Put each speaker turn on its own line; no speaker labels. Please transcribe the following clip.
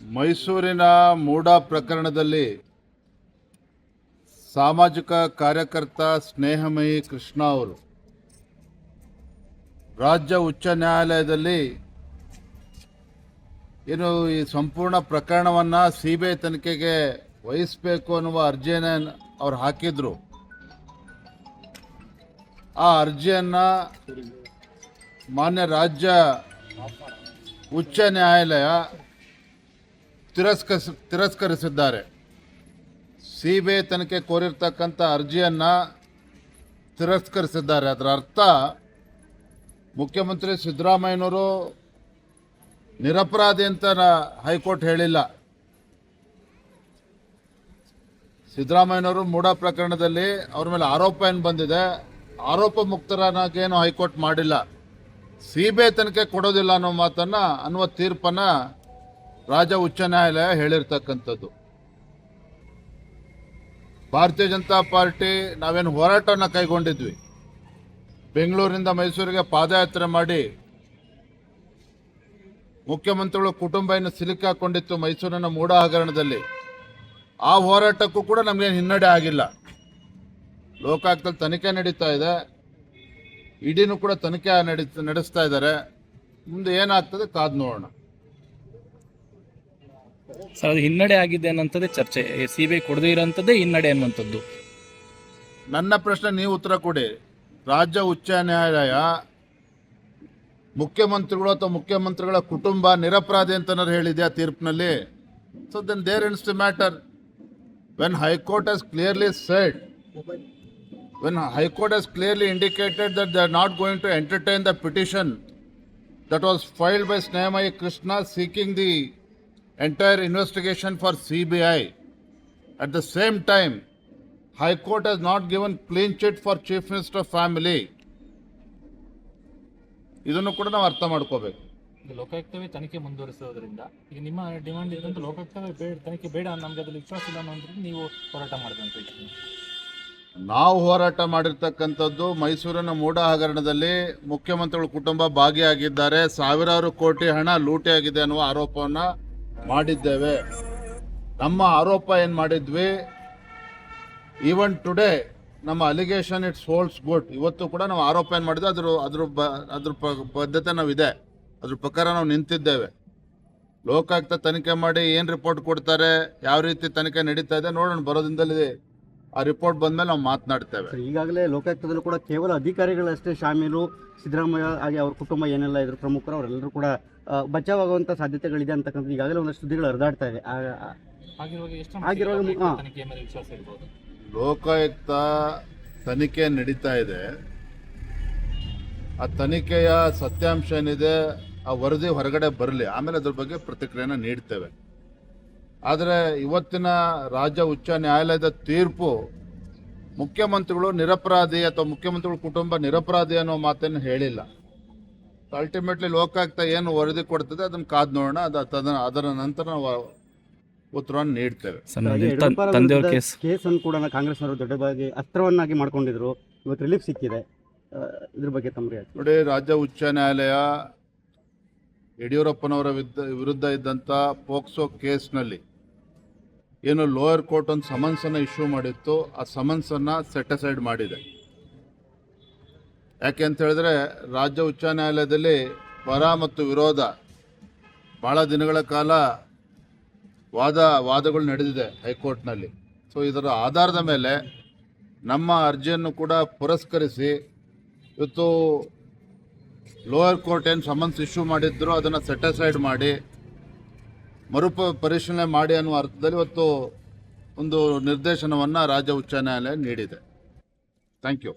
ಮೈಸೂರಿನ ಮೂಡಾ ಪ್ರಕರಣದಲ್ಲಿ ಸಾಮಾಜಿಕ ಕಾರ್ಯಕರ್ತ ಸ್ನೇಹಮಯಿ ಕೃಷ್ಣ ಅವರು ರಾಜ್ಯ ಉಚ್ಚ ನ್ಯಾಯಾಲಯದಲ್ಲಿ ಏನು ಈ ಸಂಪೂರ್ಣ ಪ್ರಕರಣವನ್ನು ಸಿಬಿಐ ತನಿಖೆಗೆ ವಹಿಸಬೇಕು ಅನ್ನುವ ಅರ್ಜಿಯನ್ನು ಅವ್ರು ಹಾಕಿದ್ರು. ಆ ಅರ್ಜಿಯನ್ನು ಮಾನ್ಯ ರಾಜ್ಯ ಉಚ್ಚ ನ್ಯಾಯಾಲಯ ತಿರಸ್ಕರಿಸಿದ್ದಾರೆ. ಸಿಬಿಐ ತನಿಖೆ ಕೋರಿರ್ತಕ್ಕಂಥ ಅರ್ಜಿಯನ್ನು ತಿರಸ್ಕರಿಸಿದ್ದಾರೆ. ಅದರ ಅರ್ಥ ಮುಖ್ಯಮಂತ್ರಿ ಸಿದ್ದರಾಮಯ್ಯನವರು ನಿರಪರಾಧಿ ಅಂತ ಹೈಕೋರ್ಟ್ ಹೇಳಿಲ್ಲ. ಸಿದ್ದರಾಮಯ್ಯನವರು ಮೂಡಾ ಪ್ರಕರಣದಲ್ಲಿ ಅವ್ರ ಮೇಲೆ ಆರೋಪ ಏನು ಬಂದಿದೆ, ಆರೋಪ ಮುಕ್ತರನ್ನಾಗೇನು ಹೈಕೋರ್ಟ್ ಮಾಡಿಲ್ಲ. ಸಿಬಿಐ ತನಿಖೆ ಕೊಡೋದಿಲ್ಲ ಅನ್ನುವ ತೀರ್ಪನ್ನು ರಾಜ್ಯ ಉಚ್ಚ ನ್ಯಾಯಾಲಯ ಹೇಳಿರ್ತಕ್ಕಂಥದ್ದು. ಭಾರತೀಯ ಜನತಾ ಪಾರ್ಟಿ ನಾವೇನು ಹೋರಾಟವನ್ನು ಕೈಗೊಂಡಿದ್ವಿ, ಬೆಂಗಳೂರಿನಿಂದ ಮೈಸೂರಿಗೆ ಪಾದಯಾತ್ರೆ ಮಾಡಿ ಮುಖ್ಯಮಂತ್ರಿಗಳು ಕುಟುಂಬ ಏನು ಸಿಲುಕಾಕೊಂಡಿತ್ತು ಮೈಸೂರಿನ ಮೂಡಾ ಹಗರಣದಲ್ಲಿ. ಆ ಹೋರಾಟಕ್ಕೂ ಕೂಡ ನಮಗೇನು ಹಿನ್ನಡೆ ಆಗಿಲ್ಲ. ಲೋಕಾಯುಕ್ತದಲ್ಲಿ ತನಿಖೆ ನಡೀತಾ ಇದೆ, ಇಡಿನೂ ಕೂಡ ತನಿಖೆ ನಡೆಸ್ತಾ ಇದ್ದಾರೆ. ಮುಂದೆ ಏನಾಗ್ತದೆ ಕಾದು ನೋಡೋಣ.
ಸರ್, ಅದು ಹಿನ್ನಡೆ ಆಗಿದೆ ಅನ್ನೋಂಥದ್ದೇ ಚರ್ಚೆ. ಸಿಬಿಐ ಕೊಡದೇ ಇರೋಂಥದ್ದೇ ಹಿನ್ನಡೆ ಅನ್ನುವಂಥದ್ದು.
ನನ್ನ ಪ್ರಶ್ನೆ ನೀವು ಉತ್ತರ ಕೊಡಿ. ರಾಜ್ಯ ಉಚ್ಚ ನ್ಯಾಯಾಲಯ ಮುಖ್ಯಮಂತ್ರಿಗಳು ಅಥವಾ ಮುಖ್ಯಮಂತ್ರಿಗಳ ಕುಟುಂಬ ನಿರಪರಾಧಿ ಅಂತ ಹೇಳಿದೆ ಆ ತೀರ್ಪಿನಲ್ಲಿ. So then there ends the matter. When high court has clearly said, when High Court has clearly indicated that they are not going to entertain the petition that was filed by Snehamayi Krishna seeking the entire investigation for CBI. At the same time, High Court has not given clean chit for Chief Minister family. ಇದನ್ನು ಕೂಡ ನಾವು ಅರ್ಥ ಮಾಡ್ಕೋಬೇಕು.
ಲೋಕಾಯುಕ್ತವೇ ತನಿಖೆ ಮುಂದುವರಿಸೋದ್ರಿಂದ ಈಗ ನಿಮ್ಮ demand ಇದ್ದಂತ ಲೋಕಾಯುಕ್ತವೇ ತನಿಖೆ ಬೇಡ, ನಮ್ಗೆ ಅದ್ರಲ್ಲಿ ವಿಶ್ವಾಸ ಇಲ್ಲ ಅನ್ನೋದ್ರಿಂದ ನೀವು ಹೋರಾಟ ಮಾಡಬೇಕು.
ನಾವು ಹೋರಾಟ ಮಾಡಿರ್ತಕ್ಕಂಥದ್ದು ಮೈಸೂರಿನ ಮೂಡಾ ಹಗರಣದಲ್ಲಿ ಮುಖ್ಯಮಂತ್ರಿಗಳ ಕುಟುಂಬ ಭಾಗಿಯಾಗಿದ್ದಾರೆ, ಸಾವಿರಾರು ಕೋಟಿ ಹಣ ಲೂಟಿಯಾಗಿದೆ ಅನ್ನುವ ಆರೋಪವನ್ನು ಮಾಡಿದ್ದೇವೆ. ನಮ್ಮ ಆರೋಪ ಏನು ಮಾಡಿದ್ವಿ, ಈವನ್ ಟುಡೇ ನಮ್ಮ ಅಲಿಗೇಷನ್ ಇಟ್ಸ್ ಹೋಲ್ಡ್ಸ್ ಗುಡ್. ಇವತ್ತು ಕೂಡ ನಾವು ಆರೋಪ ಏನು ಮಾಡಿದ್ವಿ ಅದ್ರ ಬದ್ಧತೆ ನಾವಿದೆ, ಅದ್ರ ಪ್ರಕಾರ ನಾವು ನಿಂತಿದ್ದೇವೆ. ಲೋಕಾಯುಕ್ತ ತನಿಖೆ ಮಾಡಿ ಏನು ರಿಪೋರ್ಟ್ ಕೊಡ್ತಾರೆ, ಯಾವ ರೀತಿ ತನಿಖೆ ನಡೀತಾ ಇದೆ ನೋಡೋಣ. ಬರೋದಿಂದಲೇ ಆ ರಿಪೋರ್ಟ್ ಬಂದಮೇಲೆ ನಾವು ಮಾತನಾಡ್ತೇವೆ.
ಈಗಾಗಲೇ ಲೋಕಾಯುಕ್ತದಲ್ಲೂ ಕೂಡ ಕೇವಲ ಅಧಿಕಾರಿಗಳಷ್ಟೇ ಶಾಮೀಲು, ಸಿದ್ದರಾಮಯ್ಯ ಹಾಗೆ ಅವ್ರ ಕುಟುಂಬ ಏನೆಲ್ಲ ಇದ್ರು ಪ್ರಮುಖರು ಅವರೆಲ್ಲರೂ ಕೂಡ ಬಚಾವಾಗುವಂಥ ಸಾಧ್ಯತೆಗಳಿದೆ ಅಂತಕ್ಕಂಥ ಈಗಾಗಲೇ ಒಂದಷ್ಟು ಸುದ್ದಿಗಳು ಹರಿದಾಡ್ತಾ ಇದೆ.
ಲೋಕಾಯುಕ್ತ ತನಿಖೆ ನಡೀತಾ ಇದೆ. ಆ ತನಿಖೆಯ ಸತ್ಯಾಂಶ ಏನಿದೆ ಆ ವರದಿ ಹೊರಗಡೆ ಬರಲಿ, ಆಮೇಲೆ ಅದ್ರ ಬಗ್ಗೆ ಪ್ರತಿಕ್ರಿಯೆನ ನೀಡ್ತೇವೆ. ಆದರೆ ಇವತ್ತಿನ ರಾಜ್ಯ ಉಚ್ಚ ನ್ಯಾಯಾಲಯದ ತೀರ್ಪು ಮುಖ್ಯಮಂತ್ರಿಗಳು ನಿರಪರಾಧಿ ಅಥವಾ ಮುಖ್ಯಮಂತ್ರಿಗಳ ಕುಟುಂಬ ನಿರಪರಾಧಿ ಅನ್ನೋ ಮಾತನ್ನು ಹೇಳಿಲ್ಲ. ಅಲ್ಟಿಮೇಟ್ಲಿ ಲೋಕಾಯುಕ್ತ ಏನು ವರದಿ ಕೊಡ್ತದೆ ಅದನ್ನು ಕಾದು ನೋಡೋಣ. ಅದರ ನಂತರ ನಾವು ಉತ್ತರವನ್ನು ನೀಡ್ತೇವೆ.
ಕೇಸನ್ನು ಕೂಡ ಕಾಂಗ್ರೆಸ್ನವರು ದೊಡ್ಡದಾಗಿ ಅಸ್ತ್ರವನ್ನಾಗಿ ಮಾಡ್ಕೊಂಡಿದ್ರು, ಇವತ್ತು ರಿಲೀಫ್ ಸಿಕ್ಕಿದೆ. ಇದ್ರ ಬಗ್ಗೆ ತಮ್ಮ
ನೋಡಿ, ರಾಜ್ಯ ಉಚ್ಚ ನ್ಯಾಯಾಲಯ ಯಡಿಯೂರಪ್ಪನವರ ವಿರುದ್ಧ ಇದ್ದಂಥ ಪೋಕ್ಸೋ ಕೇಸ್ನಲ್ಲಿ ಏನು ಲೋಯರ್ ಕೋರ್ಟ್ ಒಂದು ಸಮನ್ಸನ್ನು ಇಶ್ಯೂ ಮಾಡಿತ್ತು, ಆ ಸಮನ್ಸನ್ನು ಸೆಟಸೈಡ್ ಮಾಡಿದೆ. ಯಾಕೆ ಅಂತ ಹೇಳಿದ್ರೆ ರಾಜ್ಯ ಉಚ್ಚ ನ್ಯಾಯಾಲಯದಲ್ಲಿ ಪರ ಮತ್ತು ವಿರೋಧ ಭಾಳ ದಿನಗಳ ಕಾಲ ವಾದಗಳು ನಡೆದಿದೆ ಹೈಕೋರ್ಟ್ನಲ್ಲಿ. ಸೊ ಇದರ ಆಧಾರದ ಮೇಲೆ ನಮ್ಮ ಅರ್ಜಿಯನ್ನು ಕೂಡ ಪುರಸ್ಕರಿಸಿ ಇವತ್ತು ಲೋಯರ್ ಕೋರ್ಟ್ ಏನು ಸಮನ್ಸ್ ಇಶ್ಯೂ ಮಾಡಿದ್ರು ಅದನ್ನು ಸೆಟಸೈಡ್ ಮಾಡಿ ಪರಿಶೀಲನೆ ಮಾಡಿ ಅನ್ನುವ ಅರ್ಥದಲ್ಲಿ ಇವತ್ತು ಒಂದು ನಿರ್ದೇಶನವನ್ನು ರಾಜ್ಯ ಉಚ್ಚ ನ್ಯಾಯಾಲಯ ನೀಡಿದೆ. Thank you.